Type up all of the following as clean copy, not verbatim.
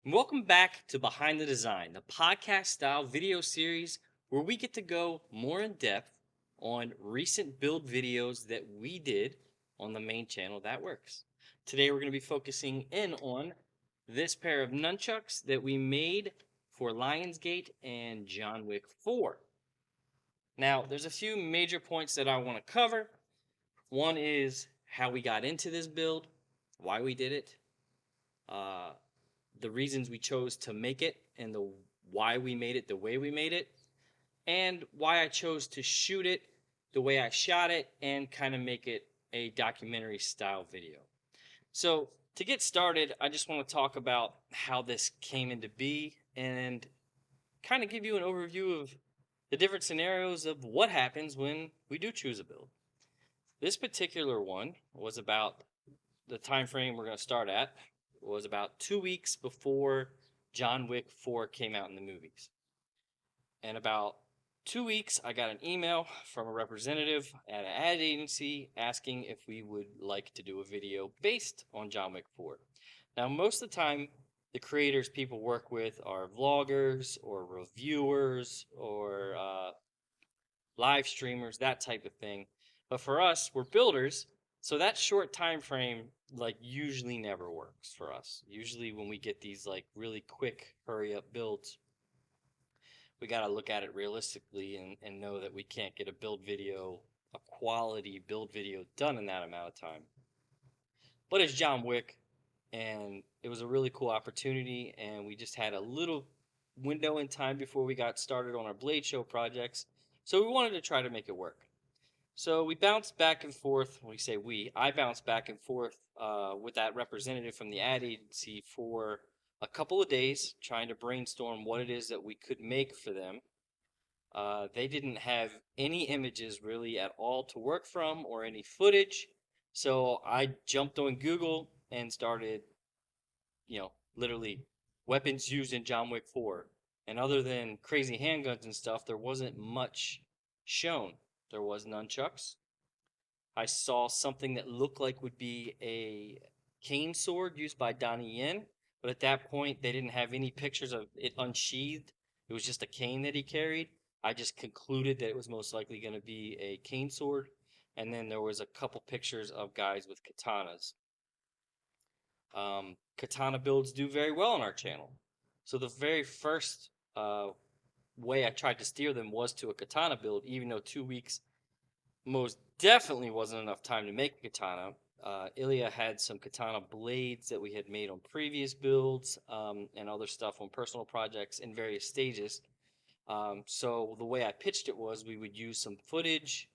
Welcome back to Behind the Design, the podcast style video series where we get to go more in depth on recent build videos that we did on the main channel that works. Today we're going to be focusing in on this pair of nunchucks that we made for Lionsgate and John Wick 4. Now, there's a few major points that I want to cover. One is how we got into this build, why we did it, uh, the reasons we chose to make it and the why we made it the way we made it, and why I chose to shoot it the way I shot it and kind of make it a documentary style video. So, to get started, I just want to talk about how this came into be and kind of give you an overview of the different scenarios of what happens when we do choose a build. This particular one was about the time frame we're going to start at was about 2 weeks before John Wick 4 came out in the movies. And about 2 weeks, I got an email from a representative at an ad agency asking if we would like to do a video based on John Wick 4. Now, most of the time, the creators people work with are vloggers or reviewers or live streamers, that type of thing. But for us, we're builders, so that short time frame usually never works for us. Usually when we get these really quick hurry up builds, we got to look at it realistically and know that we can't get a quality build video done in that amount of time. But it's John Wick, and it was a really cool opportunity, and we just had a little window in time before we got started on our Blade Show projects, so we wanted to try to make it work. So we bounced back and forth. I bounced back and forth with that representative from the ad agency for a couple of days, trying to brainstorm what it is that we could make for them. They didn't have any images really at all to work from or any footage. So I jumped on Google and started, literally weapons used in John Wick 4. And other than crazy handguns and stuff, there wasn't much shown. There was nunchucks. I saw something that looked like would be a cane sword used by Donnie Yen, but at that point they didn't have any pictures of it unsheathed. It was just a cane that he carried. I just concluded that it was most likely going to be a cane sword, and then there was a couple pictures of guys with katanas. Katana builds do very well on our channel, so the very first way I tried to steer them was to a katana build, even though 2 weeks most definitely wasn't enough time to make a katana. Ilya had some katana blades that we had made on previous builds and other stuff on personal projects in various stages. So the way I pitched it was we would use some footage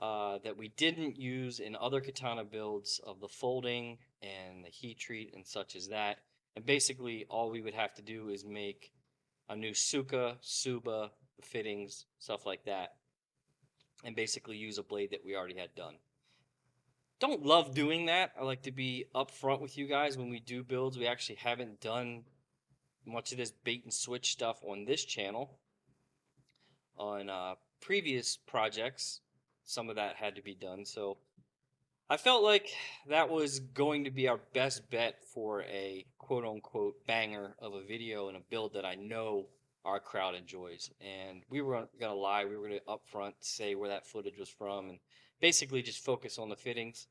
that we didn't use in other katana builds of the folding and the heat treat and such as that. And basically, all we would have to do is make a new suka, suba, the fittings, stuff like that, and basically use a blade that we already had done. Don't love doing that. I like to be upfront with you guys when we do builds. We actually haven't done much of this bait and switch stuff on this channel. On previous projects, some of that had to be done. So I felt like that was going to be our best bet for a quote unquote banger of a video and a build that I know our crowd enjoys. And we were going to lie, we were going to upfront say where that footage was from and basically just focus on the fittings,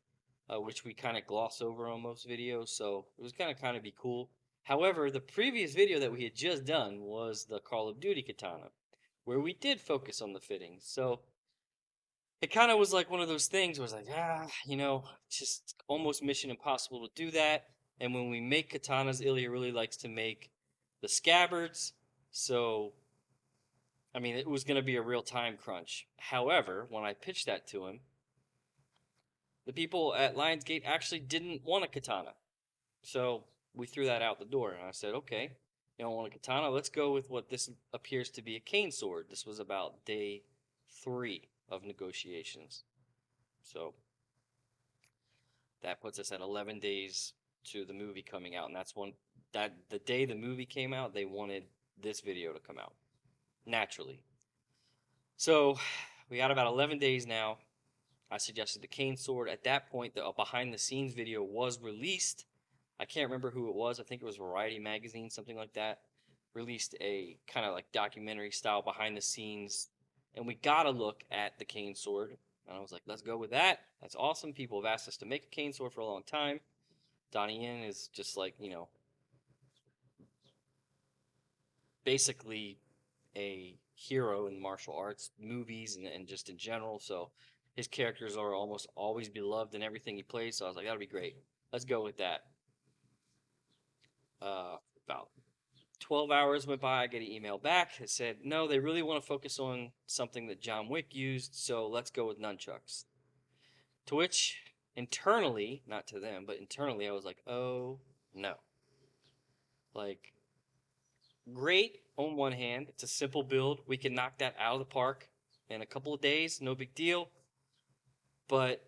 which we kind of gloss over on most videos. So it was going to kind of be cool. However, the previous video that we had just done was the Call of Duty katana, where we did focus on the fittings. So it kind of was like one of those things where it's like, just almost mission impossible to do that. And when we make katanas, Ilya really likes to make the scabbards. So, I mean, it was going to be a real time crunch. However, when I pitched that to him, the people at Lionsgate actually didn't want a katana. So we threw that out the door. And I said, okay, you don't want a katana? Let's go with what this appears to be a cane sword. This was about day 3 of negotiations. So that puts us at 11 days to the movie coming out. And that's the day the movie came out, they wanted this video to come out naturally. So we got about 11 days now. I suggested the cane sword. At that point, the behind the scenes video was released. I can't remember who it was. I think it was Variety Magazine, something like that, released a kind of like documentary style behind the scenes. And we got to look at the cane sword. And I was like, let's go with that. That's awesome. People have asked us to make a cane sword for a long time. Donnie Yen is just like, basically a hero in martial arts movies and just in general. So his characters are almost always beloved in everything he plays. So I was like, that'll be great. Let's go with that. About 12 hours went by. I get an email back. It said, no, they really want to focus on something that John Wick used. So let's go with nunchucks. To which internally, not to them, but internally, I was like, oh no. Like, great on one hand. It's a simple build. We can knock that out of the park in a couple of days. No big deal. But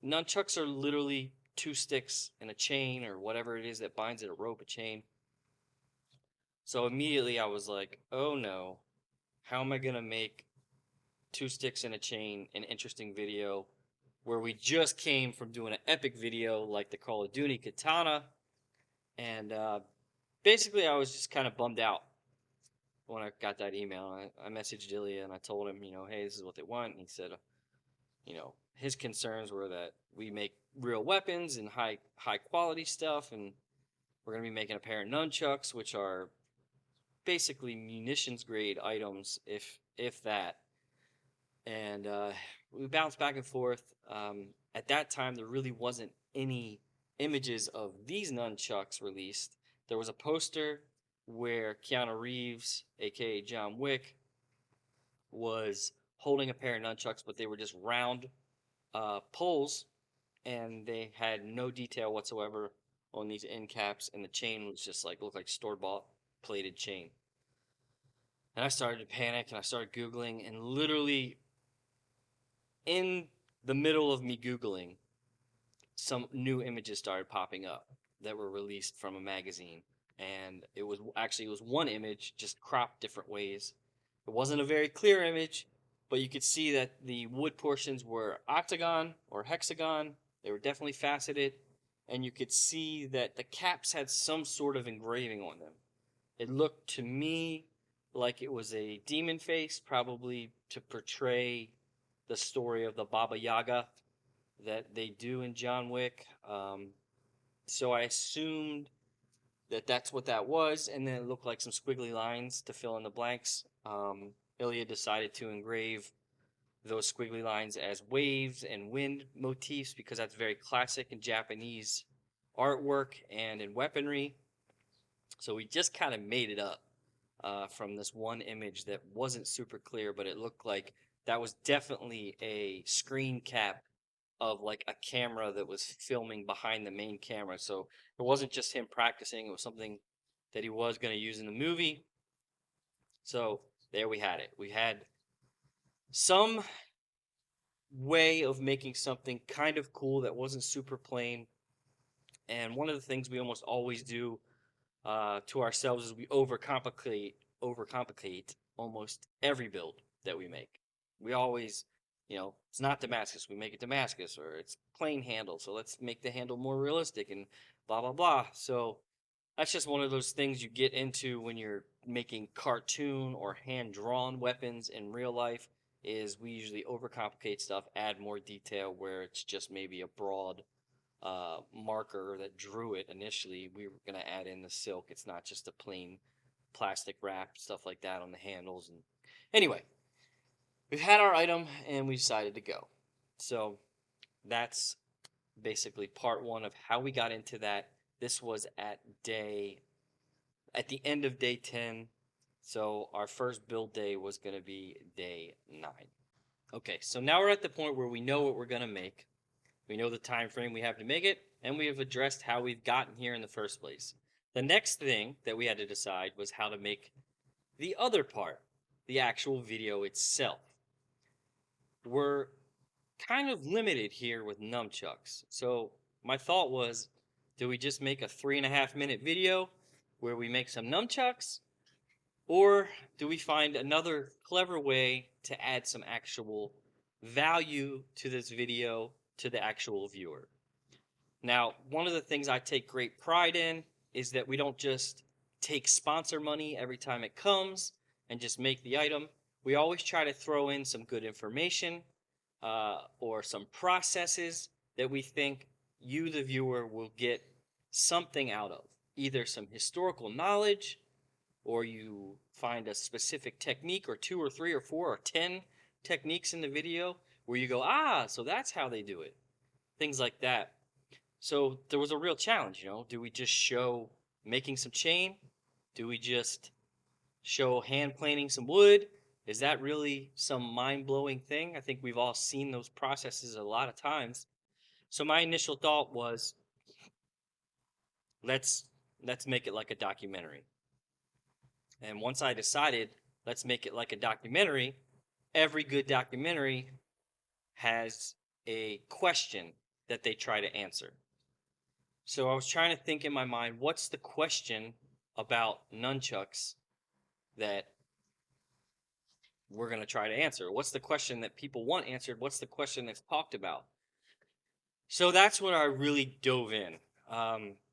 nunchucks are literally two sticks and a chain or whatever it is that binds it, a rope, a chain. So immediately I was like, oh no, how am I going to make two sticks and a chain an interesting video where we just came from doing an epic video like the Call of Duty Katana? And basically I was just kind of bummed out when I got that email. I messaged Ilya and I told him, hey, this is what they want. And he said, his concerns were that we make real weapons and high quality stuff, and we're gonna be making a pair of nunchucks, which are basically munitions grade items, if that. And we bounced back and forth. At that time, there really wasn't any images of these nunchucks released. There was a poster where Keanu Reeves, aka John Wick, was holding a pair of nunchucks, but they were just round poles, and they had no detail whatsoever on these end caps, and the chain was just like looked like store-bought plated chain. And I started to panic, and I started Googling, and literally in the middle of me Googling, some new images started popping up that were released from a magazine. And it was one image just cropped different ways. It wasn't a very clear image, but you could see that the wood portions were octagon or hexagon. They were definitely faceted, and you could see that the caps had some sort of engraving on them. It looked to me like it was a demon face, probably to portray the story of the Baba Yaga that they do in John Wick. So I assumed that that's what that was, and then it looked like some squiggly lines to fill in the blanks. Ilya decided to engrave those squiggly lines as waves and wind motifs because that's very classic in Japanese artwork and in weaponry. So we just kind of made it up from this one image that wasn't super clear, but it looked like that was definitely a screen cap of like a camera that was filming behind the main camera. So it wasn't just him practicing, it was something that he was going to use in the movie. So there we had it. We had some way of making something kind of cool that wasn't super plain. And one of the things we almost always do to ourselves is we overcomplicate almost every build that we make. We always, it's not Damascus, we make it Damascus, or it's plain handle, so let's make the handle more realistic and blah blah blah. So that's just one of those things you get into when you're making cartoon or hand-drawn weapons in real life, is we usually overcomplicate stuff, add more detail where it's just maybe a broad marker that drew it initially. We were going to add in the silk. It's not just a plain plastic wrap, stuff like that on the handles. And anyway, we've had our item and we decided to go. So that's basically part one of how we got into that. This was at the end of day 10. So our first build day was going to be day 9. Okay, so now we're at the point where we know what we're going to make. We know the time frame we have to make it, and we have addressed how we've gotten here in the first place. The next thing that we had to decide was how to make the other part, the actual video itself. We're kind of limited here with nunchucks. So my thought was, do we just make a 3.5-minute video where we make some nunchucks? Or do we find another clever way to add some actual value to this video to the actual viewer? Now, one of the things I take great pride in is that we don't just take sponsor money every time it comes and just make the item. We always try to throw in some good information or some processes that we think you, the viewer, will get something out of. Either some historical knowledge, or you find a specific technique, or two or three or four or 10 techniques in the video where you go, ah, so that's how they do it. Things like that. So there was a real challenge, you know. Do we just show making some chain? Do we just show hand planing some wood? Is that really some mind-blowing thing? I think we've all seen those processes a lot of times. So my initial thought was, let's make it like a documentary. And once I decided, let's make it like a documentary, every good documentary has a question that they try to answer. So I was trying to think in my mind, what's the question about nunchucks that we're going to try to answer? What's the question that people want answered? What's the question that's talked about? So that's when I really dove in.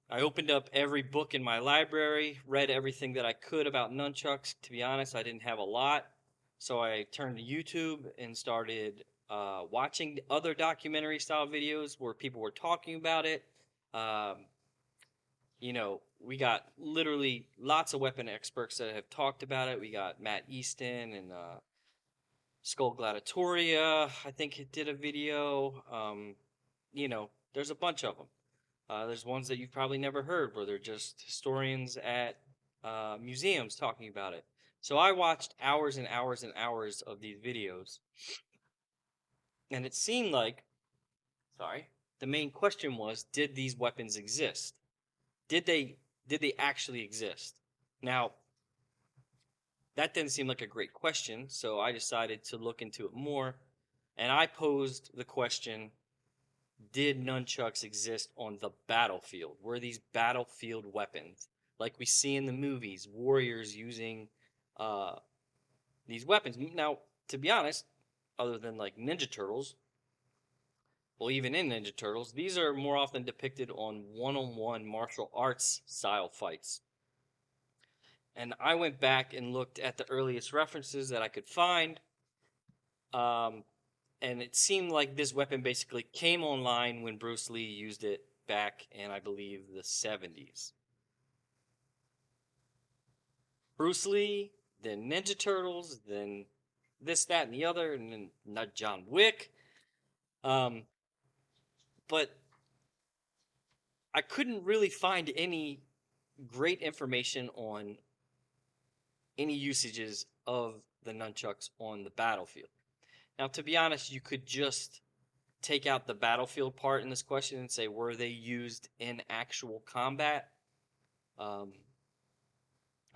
I opened up every book in my library, read everything that I could about nunchucks. To be honest, I didn't have a lot. So I turned to YouTube and started watching other documentary style videos where people were talking about it. You know, we got literally lots of weapon experts that have talked about it. We got Matt Easton and Skull Gladiatoria, I think it did a video. You know, there's a bunch of them. There's ones that you've probably never heard where they're just historians at museums talking about it. So I watched hours and hours and hours of these videos, and it seemed like, the main question was, did these weapons exist? Did they actually exist? Now, that didn't seem like a great question, so I decided to look into it more, and I posed the question, did nunchucks exist on the battlefield? Were these battlefield weapons like we see in the movies, warriors using these weapons? Now, to be honest, other than like Ninja Turtles, well, even in Ninja Turtles, these are more often depicted on one-on-one martial arts style fights. And I went back and looked at the earliest references that I could find. And it seemed like this weapon basically came online when Bruce Lee used it back in, I believe, the 70s. Bruce Lee, then Ninja Turtles, then this, that, and the other, and then not John Wick. But I couldn't really find any great information on any usages of the nunchucks on the battlefield. Now, to be honest, you could just take out the battlefield part in this question and say, were they used in actual combat? I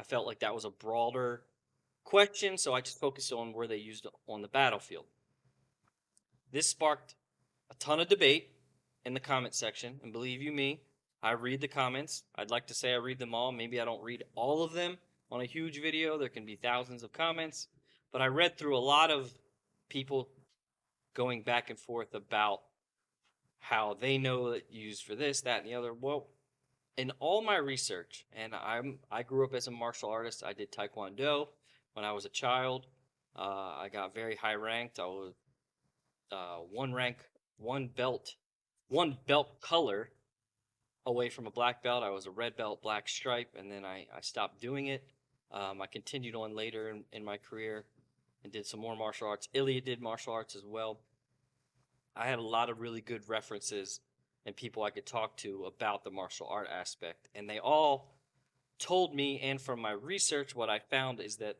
felt like that was a broader question, so I just focused on were they used on the battlefield. This sparked a ton of debate in the comment section, and believe you me, I read the comments. I'd like to say I read them all. Maybe I don't read all of them on a huge video. There can be thousands of comments, but I read through a lot of people going back and forth about how they know it used for this, that, and the other. Well, in all my research, and I grew up as a martial artist. I did Taekwondo when I was a child. I got very high ranked. I was one belt color away from a black belt. I was a red belt, black stripe, and then I stopped doing it. I continued on later in my career and did some more martial arts. Ilya did martial arts as well. I had a lot of really good references and people I could talk to about the martial art aspect. And they all told me, and from my research, what I found is that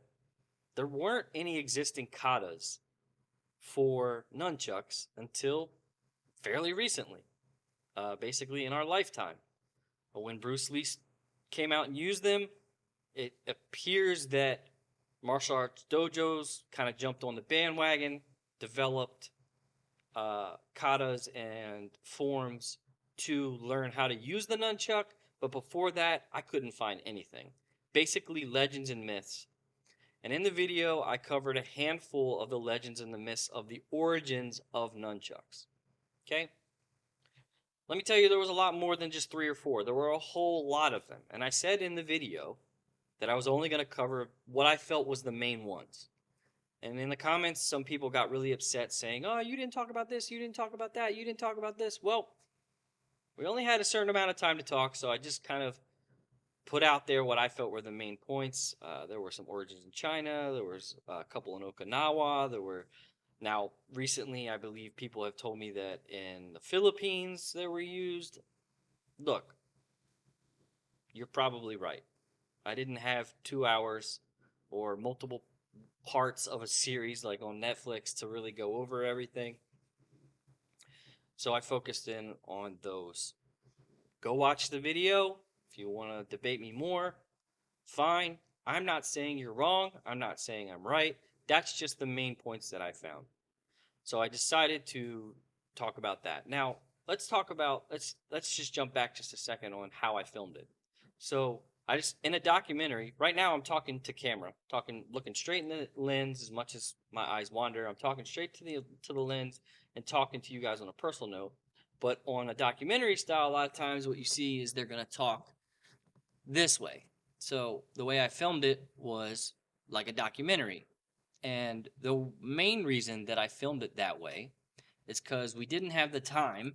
there weren't any existing katas for nunchucks until fairly recently, basically in our lifetime. But when Bruce Lee came out and used them, it appears that martial arts dojos kind of jumped on the bandwagon, developed katas and forms to learn how to use the nunchuck. But before that, I couldn't find anything. Basically, legends and myths. And in the video, I covered a handful of the legends and the myths of the origins of nunchucks. Okay? Let me tell you, there was a lot more than just 3 or 4. There were a whole lot of them. And I said in the video that I was only going to cover what I felt was the main ones. And in the comments, some people got really upset saying, oh, you didn't talk about this, you didn't talk about that, you didn't talk about this. Well, we only had a certain amount of time to talk, so I just kind of put out there what I felt were the main points. There were some origins in China, there was a couple in Okinawa, there were now recently I believe people have told me that in the Philippines they were used. Look, you're probably right. I didn't have 2 hours or multiple parts of a series like on Netflix to really go over everything. So I focused in on those. Go watch the video. If you want to debate me more, fine. I'm not saying you're wrong. I'm not saying I'm right. That's just the main points that I found. So I decided to talk about that. Now, let's just jump back just a second on how I filmed it. So I just in a documentary, right now I'm talking to camera, looking straight in the lens as much as my eyes wander. I'm talking straight to the lens and talking to you guys on a personal note. But on a documentary style, a lot of times what you see is they're gonna talk this way. So the way I filmed it was like a documentary. And the main reason that I filmed it that way is because we didn't have the time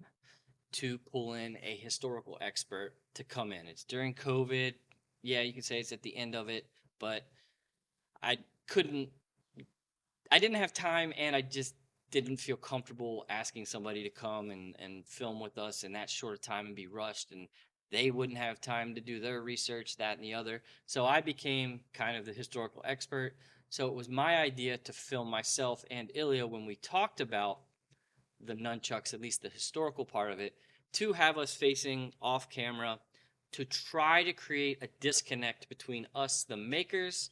to pull in a historical expert to come in. It's during COVID. Yeah, you can say it's at the end of it, but I couldn't, I didn't have time, and I just didn't feel comfortable asking somebody to come and film with us in that short of time and be rushed. And they wouldn't have time to do their research, that and the other. So I became kind of the historical expert. So it was my idea to film myself and Ilya when we talked about the nunchucks, at least the historical part of it, to have us facing off camera to try to create a disconnect between us, the makers,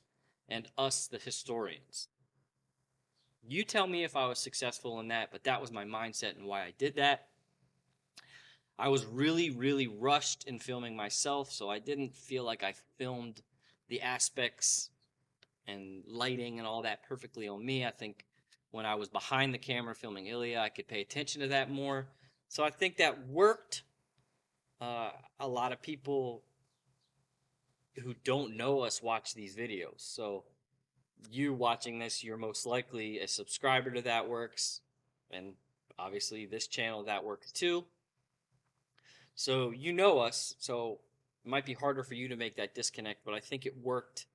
and us, the historians. You tell me if I was successful in that, but that was my mindset and why I did that. I was really, really rushed in filming myself, so I didn't feel like I filmed the aspects and lighting and all that perfectly on me. I think when I was behind the camera filming Ilya, I could pay attention to that more. So I think that worked. A lot of people who don't know us watch these videos. So you watching this, you're most likely a subscriber to That Works. And obviously this channel, That Works too. So you know us. So it might be harder for you to make that disconnect, but I think it worked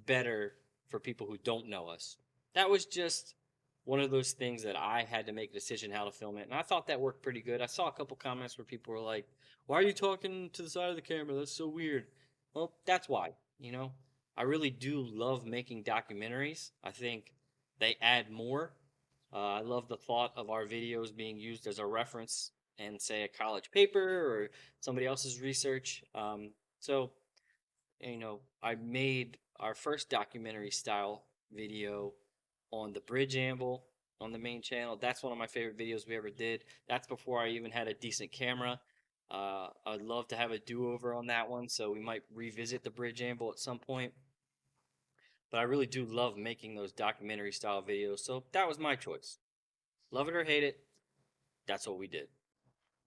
better for people who don't know us. That was just one of those things that I had to make a decision how to film it, and I thought that worked pretty good. I saw a couple comments where people were like, why are you talking to the side of the camera? That's so weird. Well, that's why, you know. I really do love making documentaries. I think they add more. I love the thought of our videos being used as a reference in, say, a college paper or somebody else's research. So, you know, I made our first documentary style video on the bridge amble on the main channel. That's one of my favorite videos we ever did. That's before I even had a decent camera. I'd love to have a do-over on that one, so we might revisit the bridge amble at some point. But I really do love making those documentary style videos, so that was my choice. Love it or hate it, that's what we did.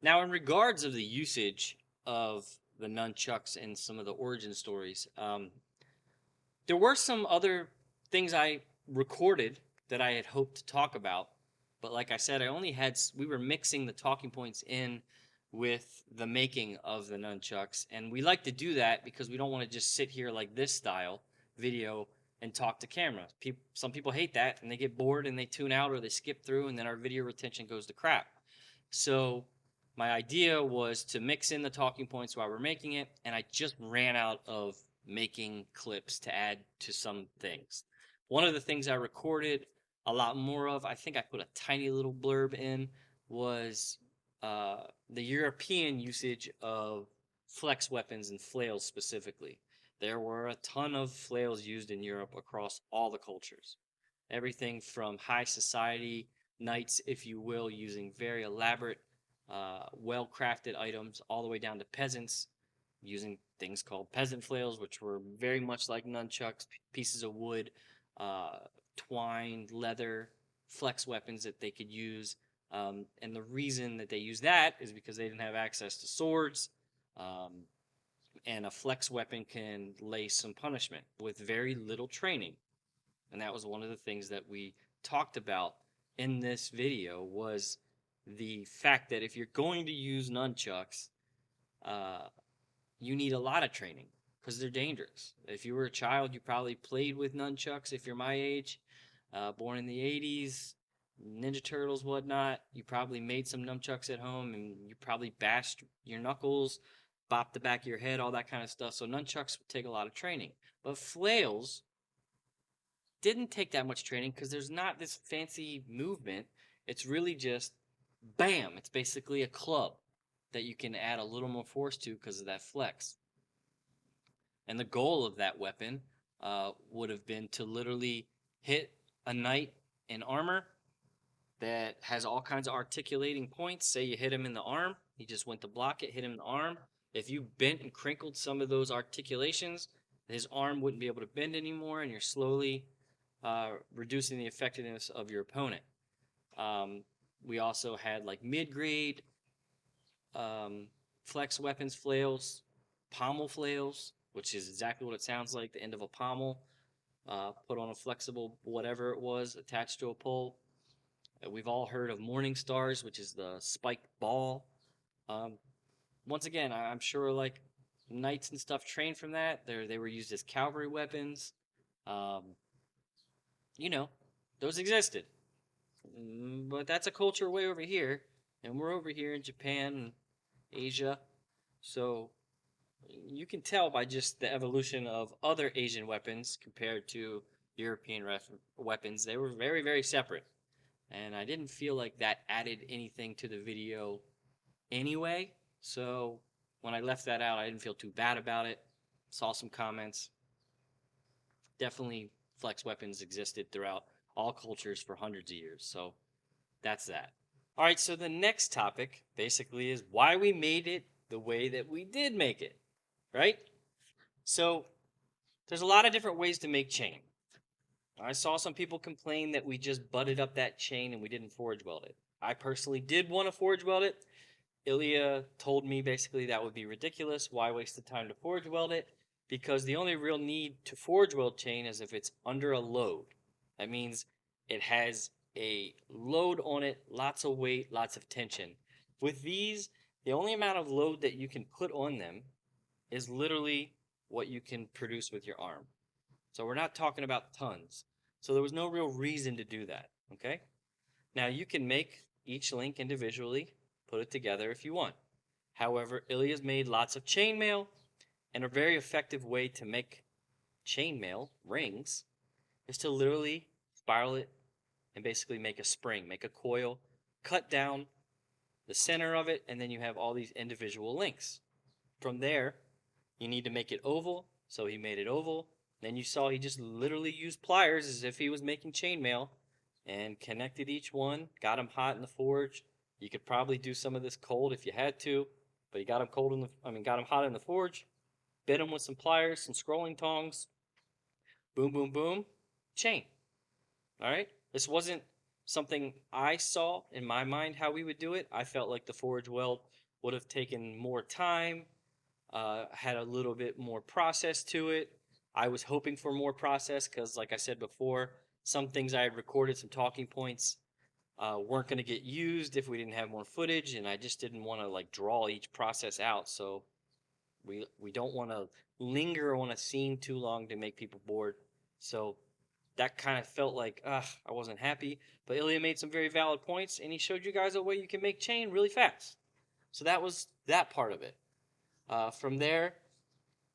Now, in regards of the usage of the nunchucks and some of the origin stories, there were some other things I recorded that I had hoped to talk about, but like I said, we were mixing the talking points in with the making of the nunchucks, and we like to do that because we don't want to just sit here like this style video and talk to camera. Some people hate that, and they get bored and they tune out or they skip through, and then our video retention goes to crap. So my idea was to mix in the talking points while we're making it, and I just ran out of making clips to add to some things. One of the things I recorded a lot more of, I think I put a tiny little blurb in, was the European usage of flex weapons and flails specifically. There were a ton of flails used in Europe across all the cultures. Everything from high society knights, if you will, using very elaborate, well-crafted items, all the way down to peasants using things called peasant flails, which were very much like nunchucks, pieces of wood, twine, leather, flex weapons that they could use And the reason that they use that is because they didn't have access to swords. Um, and a flex weapon can lay some punishment with very little training. And that was one of the things that we talked about in this video was the fact that if you're going to use nunchucks, uh, you need a lot of training because they're dangerous. If you were a child, you probably played with nunchucks. If you're my age, born in the 80s, Ninja Turtles, whatnot, you probably made some nunchucks at home and you probably bashed your knuckles, bopped the back of your head, all that kind of stuff. So nunchucks would take a lot of training. But flails didn't take that much training because there's not this fancy movement. It's really just bam. It's basically a club that you can add a little more force to because of that flex. And the goal of that weapon would have been to literally hit a knight in armor that has all kinds of articulating points. Say you hit him in the arm, he just went to block it, hit him in the arm. If you bent and crinkled some of those articulations, his arm wouldn't be able to bend anymore, and you're slowly reducing the effectiveness of your opponent. We also had like mid-grade flex weapons, flails, pommel flails, which is exactly what it sounds like, the end of a pommel, put on a flexible whatever it was, attached to a pole. We've all heard of morning stars, which is the spiked ball. Um, Once again, I'm sure like knights and stuff trained from that. They were used as cavalry weapons. Um, you know, those existed. But that's a culture way over here, and we're over here in Japan and Asia. So you can tell by just the evolution of other Asian weapons compared to European weapons. They were very, very separate. And I didn't feel like that added anything to the video anyway. So when I left that out, I didn't feel too bad about it. Saw some comments. Definitely flex weapons existed throughout all cultures for hundreds of years. So that's that. All right, so the next topic basically is why we made it the way that we did make it, right? So there's a lot of different ways to make chain. I saw some people complain that we just butted up that chain and we didn't forge weld it. I personally did want to forge weld it. Ilya told me basically that would be ridiculous. Why waste the time to forge weld it? Because the only real need to forge weld chain is if it's under a load. That means it has a load on it, lots of weight, lots of tension. With these, the only amount of load that you can put on them is literally what you can produce with your arm. So we're not talking about tons. So there was no real reason to do that, okay? Now you can make each link individually, put it together if you want. However, Ilya's made lots of chainmail, and a very effective way to make chainmail rings is to literally spiral it and basically make a spring, make a coil, cut down the center of it, and then you have all these individual links. From there, you need to make it oval, so he made it oval. Then you saw he just literally used pliers as if he was making chainmail and connected each one, got them hot in the forge. You could probably do some of this cold if you had to, but you got them got them hot in the forge, bit them with some pliers, some scrolling tongs, boom, boom, boom, chain. All right? This wasn't something I saw in my mind how we would do it. I felt like the forge weld would have taken more time, had a little bit more process to it. I was hoping for more process because, like I said before, some things I had recorded, some talking points, weren't going to get used if we didn't have more footage, and I just didn't want to like draw each process out. So we don't want to linger on a scene too long to make people bored. So that kind of felt like I wasn't happy. But Ilya made some very valid points, and he showed you guys a way you can make chain really fast. So that was that part of it. From there,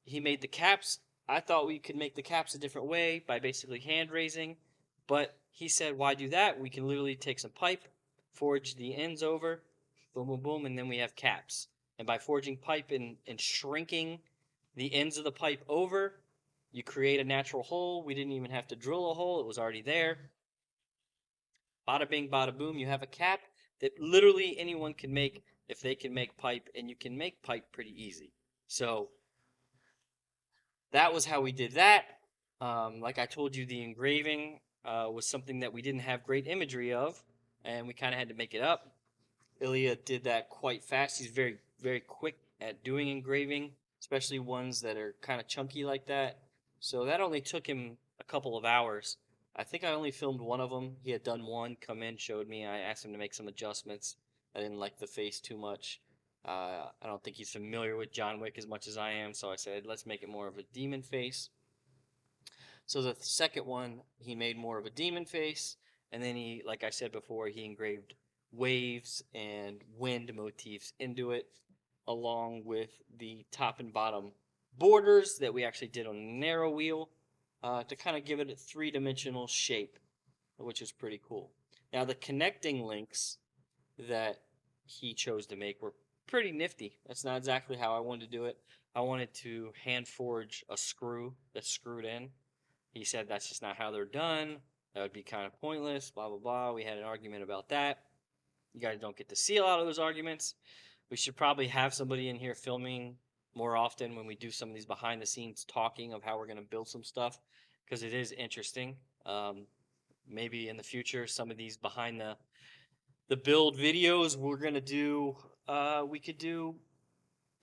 he made the caps. I thought we could make the caps a different way by basically hand raising, but he said, why do that? We can literally take some pipe, forge the ends over, boom, boom, boom, and then we have caps. And by forging pipe and shrinking the ends of the pipe over, you create a natural hole. We didn't even have to drill a hole, it was already there. Bada bing, bada boom, you have a cap that literally anyone can make if they can make pipe, and you can make pipe pretty easy. So that was how we did that. Like I told you, the engraving was something that we didn't have great imagery of. and we kind of had to make it up. Ilya did that quite fast. He's very, very quick at doing engraving, especially ones that are kind of chunky like that. So that only took him a couple of hours. I think I only filmed one of them. He had done one, come in, showed me. I asked him to make some adjustments. I didn't like the face too much. I don't think he's familiar with John Wick as much as I am, so I said, let's make it more of a demon face. So the second one, he made more of a demon face, and then he, like I said before, he engraved waves and wind motifs into it, along with the top and bottom borders that we actually did on a narrow wheel to kind of give it a three-dimensional shape, which is pretty cool. Now the connecting links that he chose to make were pretty nifty. That's not exactly how I wanted to do it. I wanted to hand forge a screw that's screwed in. He said that's just not how they're done. That would be kind of pointless, blah, blah, blah. We had an argument about that. You guys don't get to see a lot of those arguments. We should probably have somebody in here filming more often when we do some of these behind the scenes talking of how we're going to build some stuff, because it is interesting. Maybe in the future, some of these behind the build videos we're going to do, we could do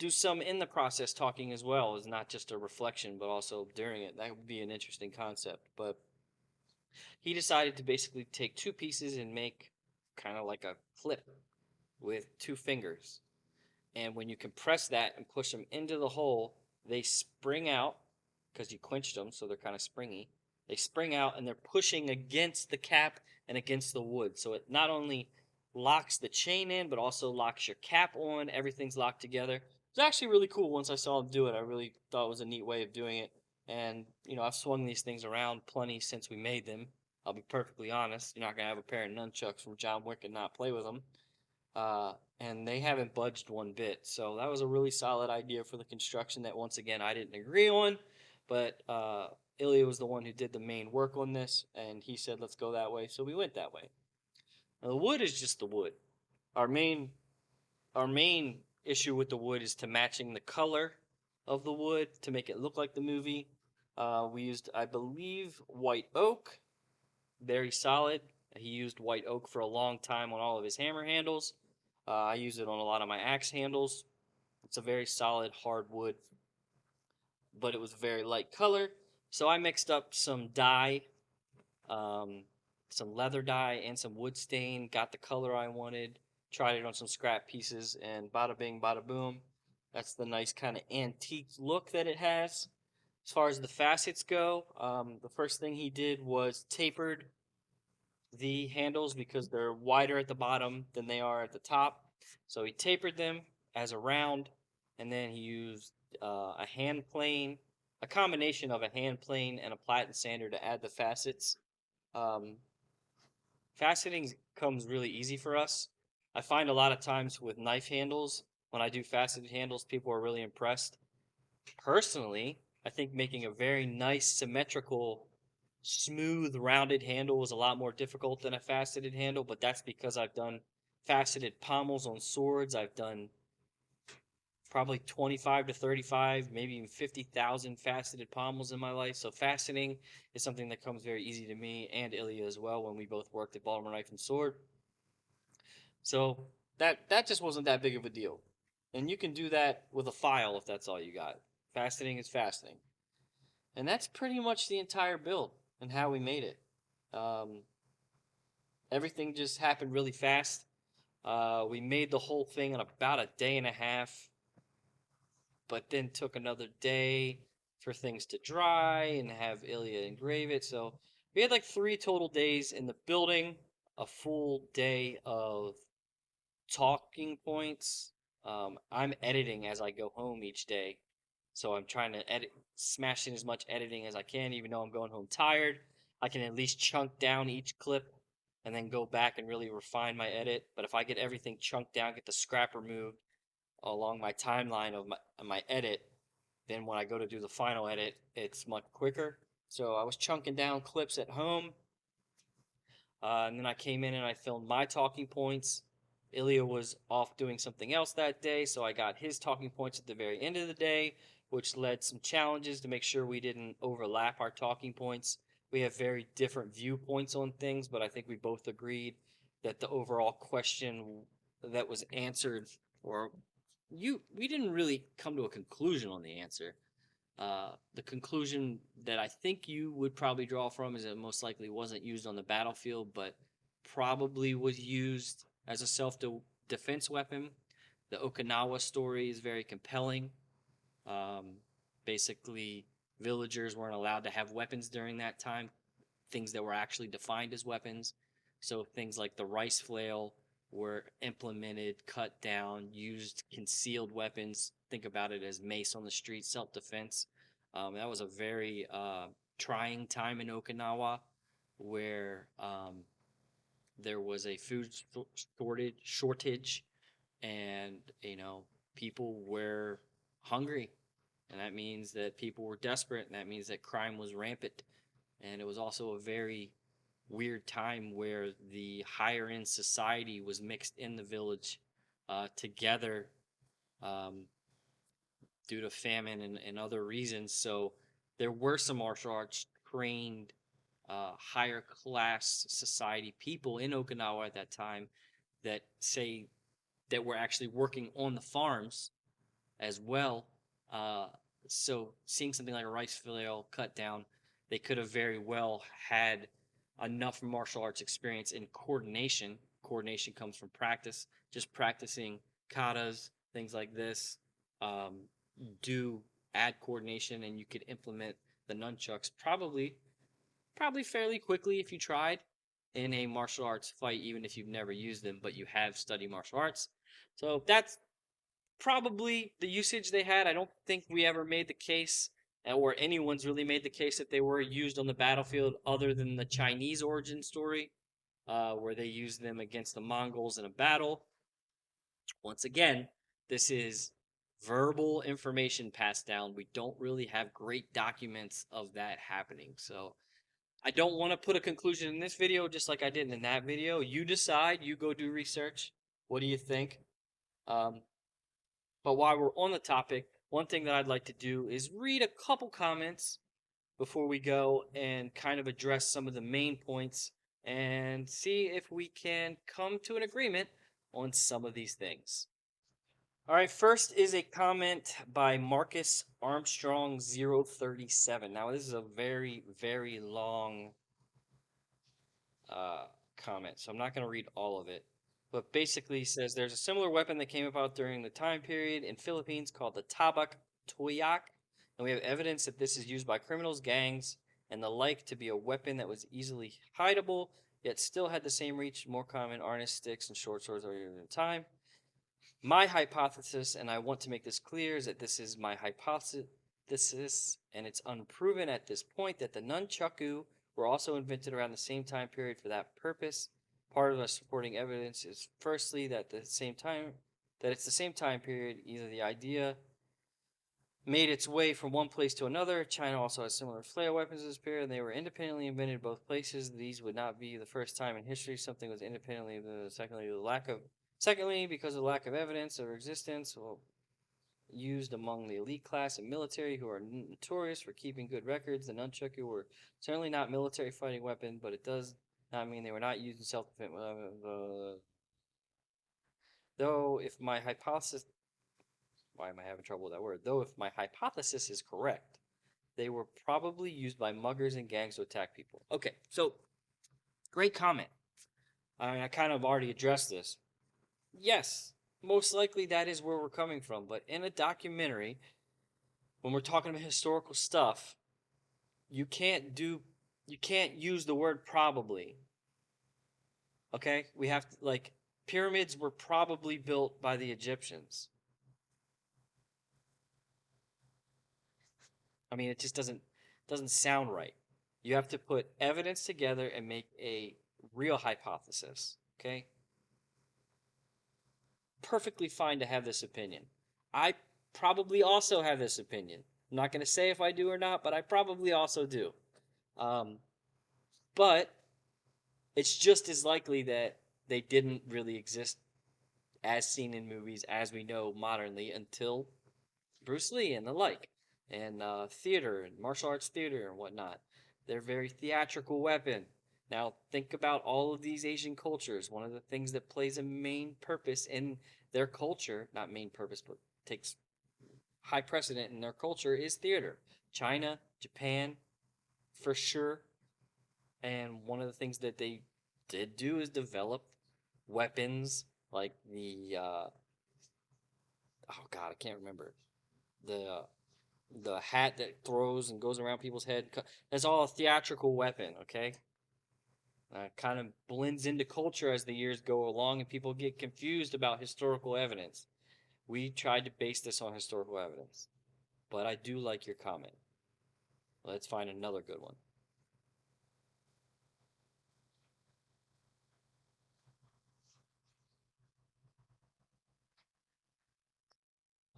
some in the process talking as well, as not just a reflection, but also during it. That would be an interesting concept. But he decided to basically take two pieces and make kind of like a clip with two fingers. And when you compress that and push them into the hole, they spring out because you quenched them, so they're kind of springy. They spring out and they're pushing against the cap and against the wood. So it not only locks the chain in, but also locks your cap on. Everything's locked together. It's actually really cool once I saw him do it. I really thought it was a neat way of doing it. And, I've swung these things around plenty since we made them. I'll be perfectly honest. You're not going to have a pair of nunchucks from John Wick and not play with them. And they haven't budged one bit. So that was a really solid idea for the construction that, once again, I didn't agree on. But Ilya was the one who did the main work on this, and he said, let's go that way. So we went that way. Now, the wood is just the wood. Our main issue with the wood is to matching the color of the wood to make it look like the movie. We used, I believe, white oak. Very solid. He used white oak for a long time on all of his hammer handles. I use it on a lot of my axe handles. It's a very solid, hard wood, but it was a very light color. So I mixed up some dye, some leather dye, and some wood stain. Got the color I wanted. Tried it on some scrap pieces, and bada bing, bada boom. That's the nice kind of antique look that it has. As far as the facets go, the first thing he did was tapered the handles because they're wider at the bottom than they are at the top. So he tapered them as a round, and then he used a hand plane, a combination of a hand plane and a platen sander to add the facets. Faceting comes really easy for us. I find a lot of times with knife handles, when I do faceted handles, people are really impressed. Personally, I think making a very nice, symmetrical, smooth, rounded handle was a lot more difficult than a faceted handle, but that's because I've done faceted pommels on swords. I've done probably 25 to 35, maybe even 50,000 faceted pommels in my life. So faceting is something that comes very easy to me and Ilya as well when we both worked at Baltimore Knife and Sword. So that just wasn't that big of a deal. And you can do that with a file if that's all you got. Faceting is faceting. And that's pretty much the entire build and how we made it. Everything just happened really fast. We made the whole thing in about a day and a half, but then took another day for things to dry and have Ilya engrave it. So we had like 3 total days in the building, a full day of talking points. I'm editing as I go home each day. So I'm trying to smash in as much editing as I can, even though I'm going home tired. I can at least chunk down each clip and then go back and really refine my edit. But if I get everything chunked down, get the scrap removed along my timeline of my edit, then when I go to do the final edit, it's much quicker. So I was chunking down clips at home. And then I came in and I filmed my talking points. Ilya was off doing something else that day, so I got his talking points at the very end of the day, which led some challenges to make sure we didn't overlap our talking points. We have very different viewpoints on things, but I think we both agreed that the overall question that was answered, or we didn't really come to a conclusion on the answer. The conclusion that I think you would probably draw from is that it most likely wasn't used on the battlefield, but probably was used as a self defense weapon. The Okinawa story is very compelling. Um, Basically, villagers weren't allowed to have weapons during that time, things that were actually defined as weapons. So things like the rice flail were implemented, cut down, used concealed weapons. Think about it as mace on the street, self defense. That was a very trying time in Okinawa where there was a food shortage, and people were hungry, and that means that people were desperate, and that means that crime was rampant. And it was also a very weird time where the higher end society was mixed in the village together, um, due to famine and other reasons. So there were some martial arts trained, higher class society people in Okinawa at that time that say that were actually working on the farms as well. Uh, so seeing something like a rice flail cut down, they could have very well had enough martial arts experience in coordination. Coordination comes from practice, just practicing katas, things like this. Um, do add coordination, and you could implement the nunchucks probably fairly quickly if you tried in a martial arts fight, even if you've never used them, but you have studied martial arts. So that's probably the usage they had. I don't think we ever made the case, or anyone's really made the case that they were used on the battlefield, other than the Chinese origin story, where they used them against the Mongols in a battle. Once again, this is verbal information passed down. We don't really have great documents of that happening. So I don't want to put a conclusion in this video just like I did in that video. You decide, you go do research. What do you think? Um, but while we're on the topic, one thing that I'd like to do is read a couple comments before we go and kind of address some of the main points and see if we can come to an agreement on some of these things. All right, first is a comment by Marcus Armstrong 037. Now, this is a very, very long uh, comment, so I'm not going to read all of it. But basically says there's a similar weapon that came about during the time period in Philippines called the tabak toyak, and we have evidence that this is used by criminals, gangs, and the like to be a weapon that was easily hideable, yet still had the same reach, more common harness sticks and short swords earlier in time. My hypothesis, and I want to make this clear, is that this is my hypothesis, and it's unproven at this point, that the nunchaku were also invented around the same time period for that purpose. Part of the supporting evidence is firstly that it's the same time period, either the idea made its way from one place to another. China also has similar flail weapons this period, and they were independently invented in both places. These would not be the first time in history something was independently. Secondly, because of the lack of evidence of existence, used among the elite class and military, who are notorious for keeping good records, the nunchucks were certainly not military fighting weapon, but it does not mean they were not used in self-defense. Though, if my hypothesis, why am I having trouble with that word? Though, if my hypothesis is correct, they were probably used by muggers and gangs to attack people. Okay, so great comment. I mean, I kind of already addressed this. Yes, most likely that is where we're coming from, but in a documentary, when we're talking about historical stuff, you can't use the word probably. Okay? We have to, like, pyramids were probably built by the Egyptians. I mean, it just doesn't sound right. You have to put evidence together and make a real hypothesis, okay? Perfectly fine to have this opinion. I probably also have this opinion. I'm not going to say if I do or not, but I probably also do. But it's just as likely that they didn't really exist as seen in movies as we know modernly until Bruce Lee and the like, and theater and martial arts theater and whatnot. They're very theatrical weapon. Now, think about all of these Asian cultures. One of the things that plays a main purpose in their culture, not main purpose, but takes high precedent in their culture, is theater. China, Japan, for sure. And one of the things that they did do is develop weapons like oh god, I can't remember the the hat that throws and goes around people's head. That's all a theatrical weapon. Okay, kind of blends into culture as the years go along, and people get confused about historical evidence. We tried to base this on historical evidence, but I do like your comment. Let's find another good one.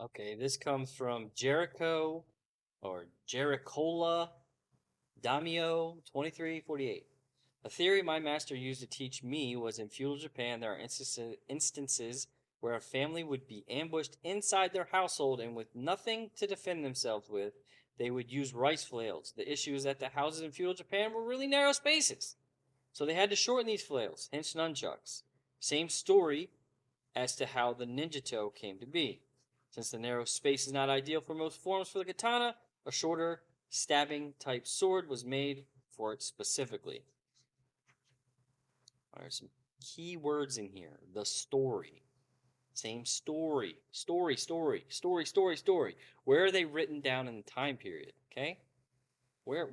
Okay, this comes from Jericho or Jericola Damio 2348. A theory my master used to teach me was in feudal Japan, there are instances where a family would be ambushed inside their household and with nothing to defend themselves with, they would use rice flails. The issue is that the houses in feudal Japan were really narrow spaces, so they had to shorten these flails, hence nunchucks. Same story as to how the ninjato came to be. Since the narrow space is not ideal for most forms for the katana, a shorter stabbing type sword was made for it specifically. There's some key words in here. The story. Same story. Story. Where are they written down in the time period? Okay? Where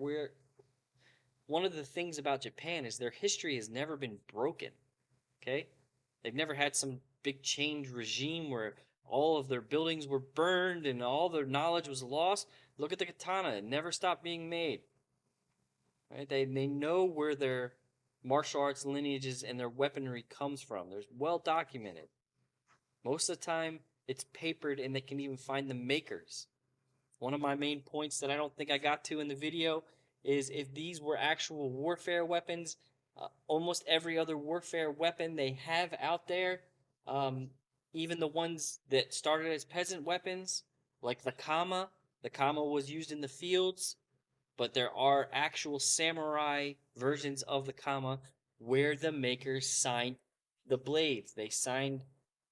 one of the things about Japan is their history has never been broken. Okay? They've never had some big change regime where all of their buildings were burned and all their knowledge was lost. Look at the katana. It never stopped being made. Right? They know where their martial arts lineages and their weaponry comes from. There's well documented. Most of the time, it's papered and they can even find the makers. One of my main points that I don't think I got to in the video is if these were actual warfare weapons, almost every other warfare weapon they have out there, um, even the ones that started as peasant weapons, like the kama was used in the fields, but there are actual samurai versions of the kama where the makers signed the blades. They signed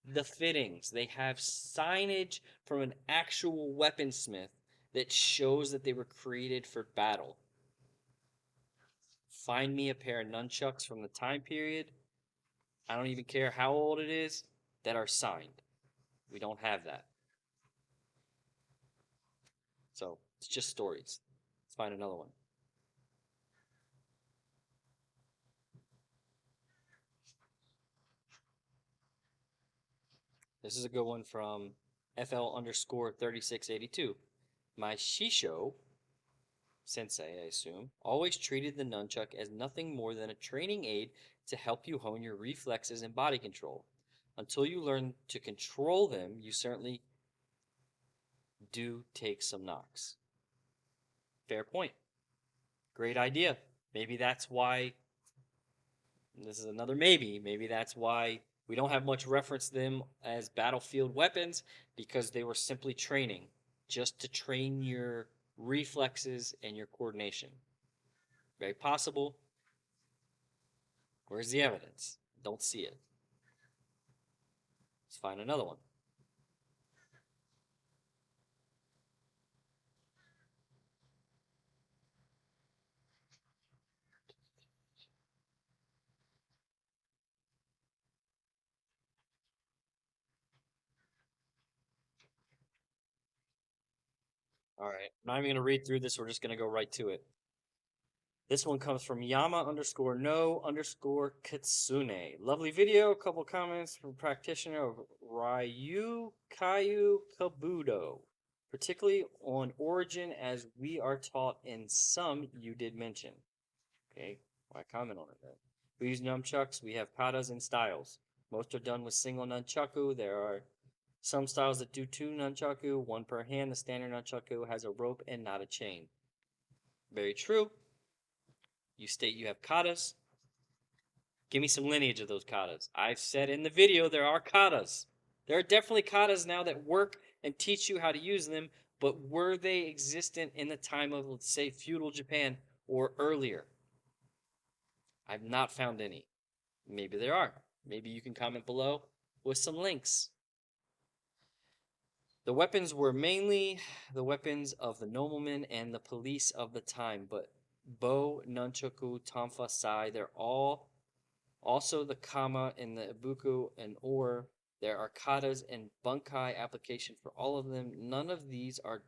the fittings. They have signage from an actual weaponsmith that shows that they were created for battle. Find me a pair of nunchucks from the time period. I don't even care how old it is, that are signed. We don't have that. So it's just stories. Let's find another one. This is a good one from FL underscore 3682. My Shisho sensei, I assume, always treated the nunchuck as nothing more than a training aid to help you hone your reflexes and body control. Until you learn to control them, you certainly do take some knocks. Fair point. Great idea. Maybe that's why, this is another maybe that's why we don't have much reference to them as battlefield weapons, because they were simply training, just to train your reflexes and your coordination. Very possible. Where's the evidence? Don't see it. Let's find another one. All right. I'm not even going to read through this. We're just going to go right to it. This one comes from Yama underscore no underscore Kitsune. Lovely video. A couple comments from practitioner of Ryu Kayu Kabudo, particularly on origin, as we are taught in some you did mention. Okay, why comment on it then? We use nunchucks. We have katas and styles. Most are done with single nunchaku. There are some styles that do two nunchaku, one per hand. The standard nunchaku has a rope and not a chain. Very true. You state you have katas. Give me some lineage of those katas. I've said in the video there are katas. There are definitely katas now that work and teach you how to use them, but were they existent in the time of, let's say, feudal Japan or earlier? I've not found any. Maybe there are. Maybe you can comment below with some links. The weapons were mainly the weapons of the noblemen and the police of the time, but bow, nunchuku, tonfa, sai, they're all also the kama and the ibuku and or. There are katas and bunkai application for all of them. None of these are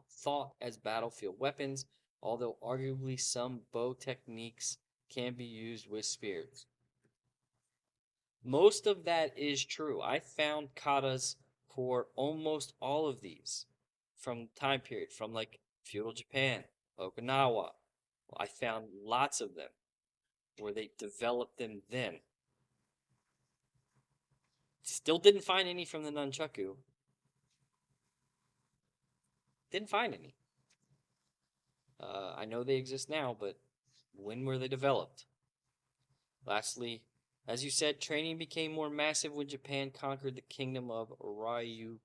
thought as battlefield weapons, although arguably some bow techniques can be used with spears. Most of that is true. I found katas for almost all of these from time period, from like feudal Japan, Okinawa. I found lots of them where they developed them then. Still didn't find any from the nunchuku. Didn't find any. I know they exist now, but when were they developed? Lastly, as you said, training became more massive when Japan conquered the kingdom of Ryukyu,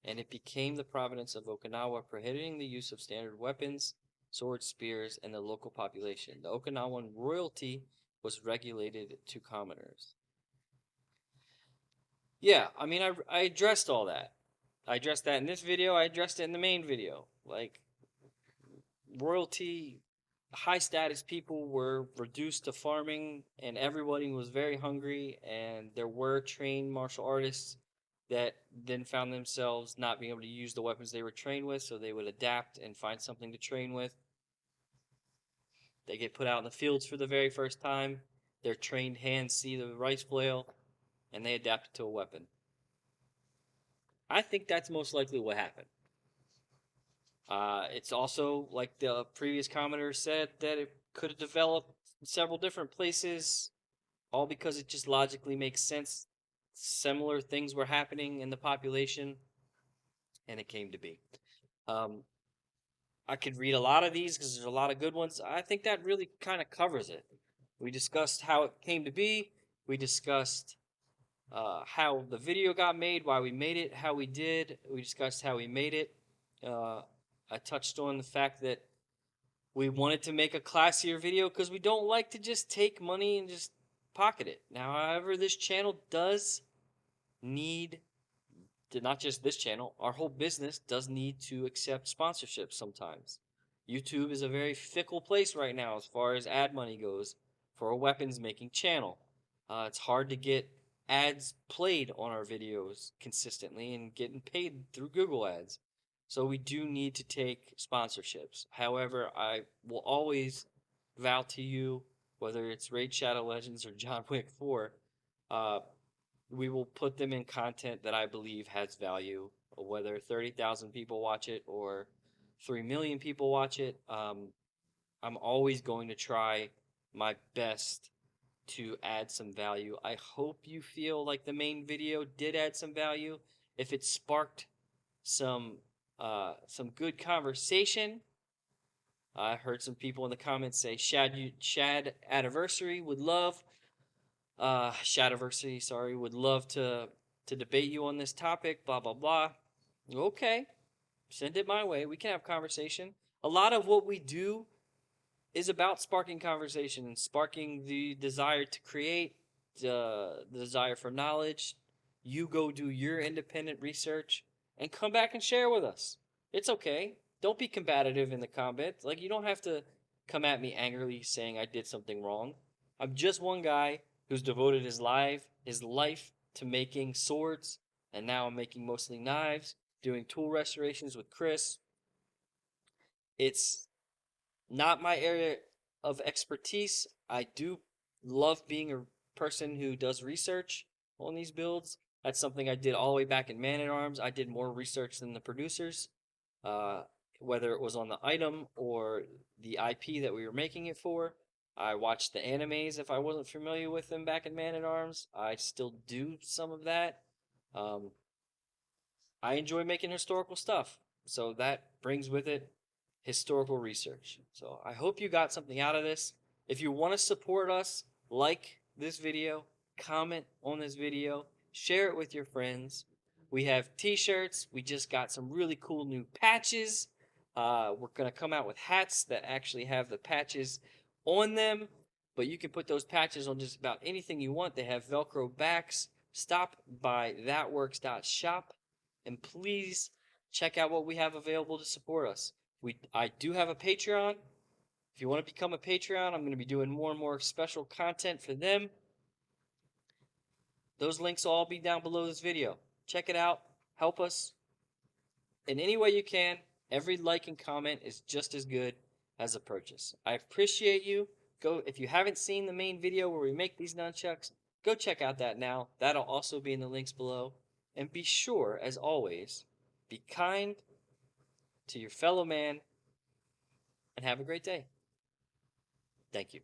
and it became the province of Okinawa, prohibiting the use of standard weapons, swords, spears, and the local population. The Okinawan royalty was regulated to commoners. Yeah, I mean, I addressed all that. I addressed that in this video. I addressed it in the main video. Like, royalty, high status people were reduced to farming, and everybody was very hungry. And there were trained martial artists that then found themselves not being able to use the weapons they were trained with, so they would adapt and find something to train with. They get put out in the fields for the very first time. Their trained hands see the rice flail, and they adapt it to a weapon. I think that's most likely what happened. It's also, like the previous commenter said, that it could have developed in several different places, all because it just logically makes sense. Similar things were happening in the population, and it came to be. I could read a lot of these because there's a lot of good ones. I think that really kind of covers it. We discussed how it came to be. We discussed how the video got made, why we made it, how we did. We discussed how we made it. I touched on the fact that we wanted to make a classier video because we don't like to just take money and just pocket it. Now, however, this channel does need to, not just this channel, our whole business does need to accept sponsorships sometimes. YouTube is a very fickle place right now as far as ad money goes for a weapons making channel. It's hard to get ads played on our videos consistently and getting paid through Google ads. So we do need to take sponsorships. However, I will always vow to you, whether it's Raid Shadow Legends or John Wick 4, we will put them in content that I believe has value. Whether 30,000 people watch it or 3 million people watch it, I'm always going to try my best to add some value. I hope you feel like the main video did add some value. If it sparked some good conversation. I heard some people in the comments say Shad anniversary would love Shadiversary, sorry, would love to debate you on this topic, blah blah blah. Okay. Send it my way. We can have conversation. A lot of what we do is about sparking conversation and sparking the desire to create, the desire for knowledge. You go do your independent research and come back and share with us. It's okay. Don't be combative in the comments. Like, you don't have to come at me angrily saying I did something wrong. I'm just one guy who's devoted his life to making swords, and now I'm making mostly knives, doing tool restorations with Chris. It's not my area of expertise. I do love being a person who does research on these builds. That's something I did all the way back in Man at Arms. I did more research than the producers, whether it was on the item or the IP that we were making it for. I watched the animes if I wasn't familiar with them back in Man at Arms. I still do some of that. I enjoy making historical stuff, so that brings with it historical research. So I hope you got something out of this. If you want to support us, like this video, comment on this video, share it with your friends. We have t-shirts. We just got some really cool new patches. We're going to come out with hats that actually have the patches on them. but you can put those patches on just about anything you want. They have Velcro backs. Stop by thatworks.shop and please check out what we have available to support us. I do have a Patreon. If you want to become a Patreon, I'm going to be doing more and more special content for them. Those links will all be down below this video. Check it out. Help us in any way you can. Every like and comment is just as good as a purchase. I appreciate you. Go, if you haven't seen the main video where we make these nunchucks, go check out that now. That'll also be in the links below. And be sure, as always, be kind to your fellow man and have a great day. Thank you.